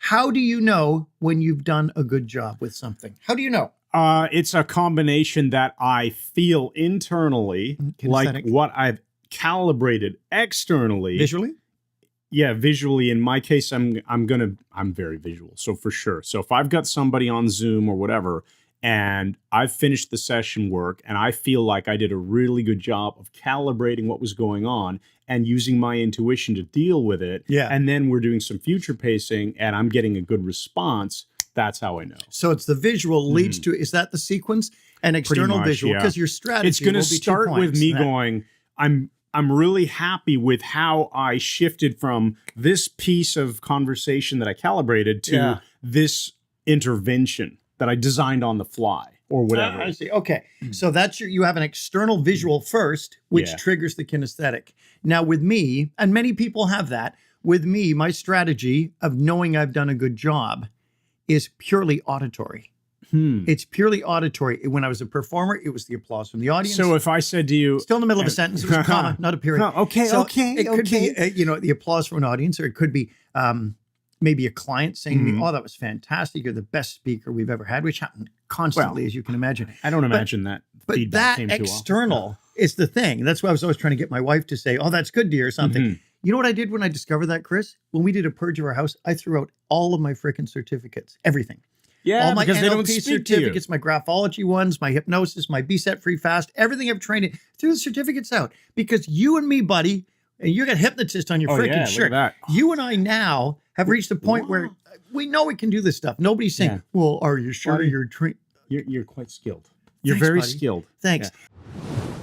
How do you know when you've done a good job with something? How do you know? It's a combination that I feel internally, like Kinesthetic. what I've calibrated externally. Visually? Yeah, visually. In my case, I'm very visual, so for sure. So if I've got somebody on Zoom or whatever, and I've finished the session work, and I feel like I did a really good job of calibrating what was going on and using my intuition to deal with it, Yeah. and then we're doing some future pacing, and I'm getting a good response, that's how I know. So it's the visual leads to, is that the sequence? An external much, visual? yeah. Because your strategy It's going to will be 2 start with points. me That- going, I'm really happy with how I shifted from this piece of conversation that I calibrated to Yeah. this intervention that I designed on the fly or whatever. I see. Okay. So that's you have an external visual first, which Yeah. triggers the kinesthetic. Now with me, and many people have that, with me, my strategy of knowing I've done a good job is purely auditory. It's purely auditory. When I was a performer, it was the applause from the audience. So if I said to you, Still in the middle of a sentence, it was a comma, not a period. No, okay, So okay, It could okay. be, the applause from an audience, or it could be maybe a client saying to me, "Oh, that was fantastic. You're the best speaker we've ever had," which happened constantly, as you can imagine. I don't imagine that But feedback that came too often. external is the thing. That's why I was always trying to get my wife to say, "Oh, that's good, dear," or something. You know what I did when I discovered that, Chris? When we did a purge of our house, I threw out all of my freaking certificates, everything. Yeah, All my because they don't NLP speak to you. certificates, my graphology ones, my hypnosis, my B-set free fast, everything I've trained in, threw the certificates out. Because you and me, buddy, and you got hypnotist on your Oh, freaking yeah, look at shirt. that. You and I now have reached a point where we know we can do this stuff. Nobody's saying, Yeah. "Well, are you sure Buddy, you're trained?" You're quite skilled. You're Thanks, very buddy. skilled. Thanks. Yeah.